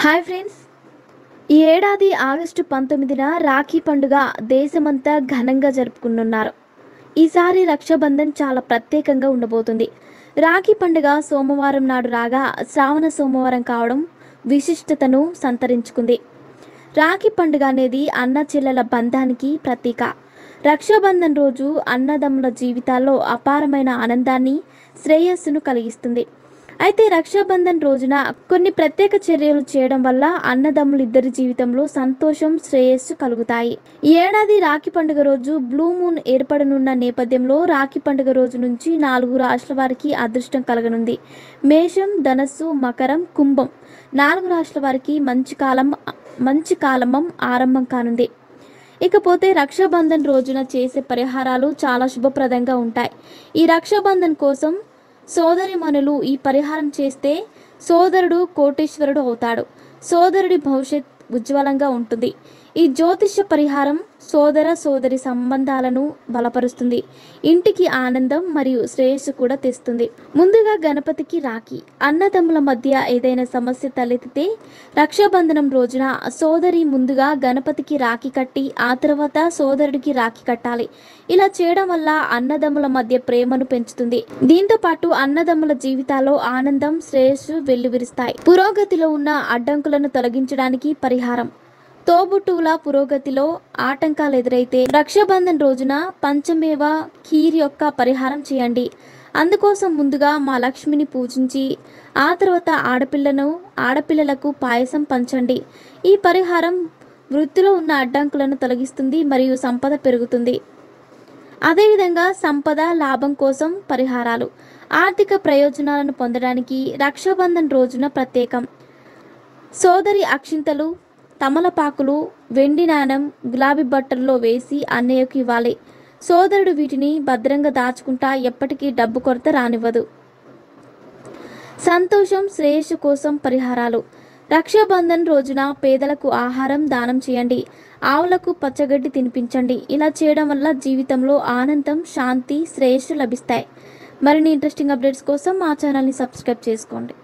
Hi friends, ఈ ఏడాది August 19న Rakhi పండుగ దేశమంతా ఘనంగా జరుపుకుంటున్నారు. ఈసారి రక్షాబంధన్ చాలా ప్రత్యేకంగా ఉండబోతుంది. రాఖీ పండుగ సోమవారం నాడు రాగా శ్రావణ సోమవారం కావడం విశిష్టతను సంతరించుకుంది. రాఖీ పండుగ అనేది అన్న చెల్లెల బంధానికి ప్రతీక. రక్షాబంధన్ రోజు అన్నదమ్ముల జీవితాల్లో అపారమైన ఆనందాన్ని, శ్రేయస్సును కలిగిస్తుంది. అయితే రక్షాబంధన్ రోజున కొన్ని ప్రత్యేక చర్యలు చేయడం వల్ల అన్నదమ్ములిద్దరి జీవితంలో సంతోషం, శ్రేయస్సు కలుగుతాయి. ఈ ఏడాది రాఖీ పండుగ రోజు బ్లూ మూన్ ఏర్పడనున్న నేపథ్యంలో రాఖీ పండుగ రోజు నుంచి 4 రాశుల వారికి అదృష్టం కలగనుంది. మేషం, ధనస్సు, మకరం, కుంభం 4 రాశుల వారికి మంచి కాలమం ఆరంభం కానుంది. ఇకపోతే రక్షాబంధన్ రోజున చేసే పరిహారాలు చాలా శుభప్రదంగా ఉంటాయి. ఈ రక్షాబంధన్ కోసం సోదరిమణులు ఈ పరిహారం చేస్తే సోదరుడు కోటీశ్వరుడు అవుతాడు. సోదరుడి భవిష్యత్ ఉజ్వలంగా ఉంటుంది. ఈ జ్యోతిష్య పరిహారం సోదర సోదరి సంబంధాలను బలపరుస్తుంది. ఇంటికి ఆనందం మరియు శ్రేయస్సు కూడా తెస్తుంది. ముందుగా గణపతికి రాఖీ. అన్నదమ్ముల మధ్య ఏదైనా సమస్య తలెత్తితే రక్షాబంధనం రోజున సోదరి ముందుగా గణపతికి రాఖీ కట్టి ఆ తర్వాత సోదరుడికి రాఖీ కట్టాలి. ఇలా చేయడం వల్ల అన్నదమ్ముల మధ్య ప్రేమను పెంచుతుంది. దీంతో పాటు అన్నదమ్ముల జీవితాల్లో ఆనందం, శ్రేయస్సు వెల్లువిరుస్తాయి. పురోగతిలో ఉన్న అడ్డంకులను తొలగించడానికి పరిహారం. తోబుట్టువుల పురోగతిలో ఆటంకాలు ఎదురైతే రక్షాబంధన్ రోజున పంచమేవ ఖీర్ యొక్క పరిహారం చేయండి. అందుకోసం ముందుగా మా లక్ష్మిని పూజించి ఆ తర్వాత ఆడపిల్లలకు పాయసం పంచండి. ఈ పరిహారం వృత్తిలో ఉన్న అడ్డంకులను తొలగిస్తుంది మరియు సంపద పెరుగుతుంది. అదేవిధంగా సంపద, లాభం కోసం పరిహారాలు. ఆర్థిక ప్రయోజనాలను పొందడానికి రక్షాబంధన్ రోజున ప్రత్యేకం. సోదరి అక్షింతలు, తమలపాకులు, వెండి నాణెం గులాబీ బట్టల్లో వేసి అన్నయ్యకు ఇవ్వాలి. సోదరుడు వీటిని భద్రంగా దాచుకుంటా ఎప్పటికీ డబ్బు కొరత రానివ్వదు. సంతోషం, శ్రేయస్సు కోసం పరిహారాలు. రక్షాబంధన్ రోజున పేదలకు ఆహారం దానం చేయండి. ఆవులకు పచ్చగడ్డి తినిపించండి. ఇలా చేయడం వల్ల జీవితంలో ఆనందం, శాంతి, శ్రేయస్సు లభిస్తాయి. మరిన్ని ఇంట్రెస్టింగ్ అప్డేట్స్ కోసం మా ఛానల్ని సబ్స్క్రైబ్ చేసుకోండి.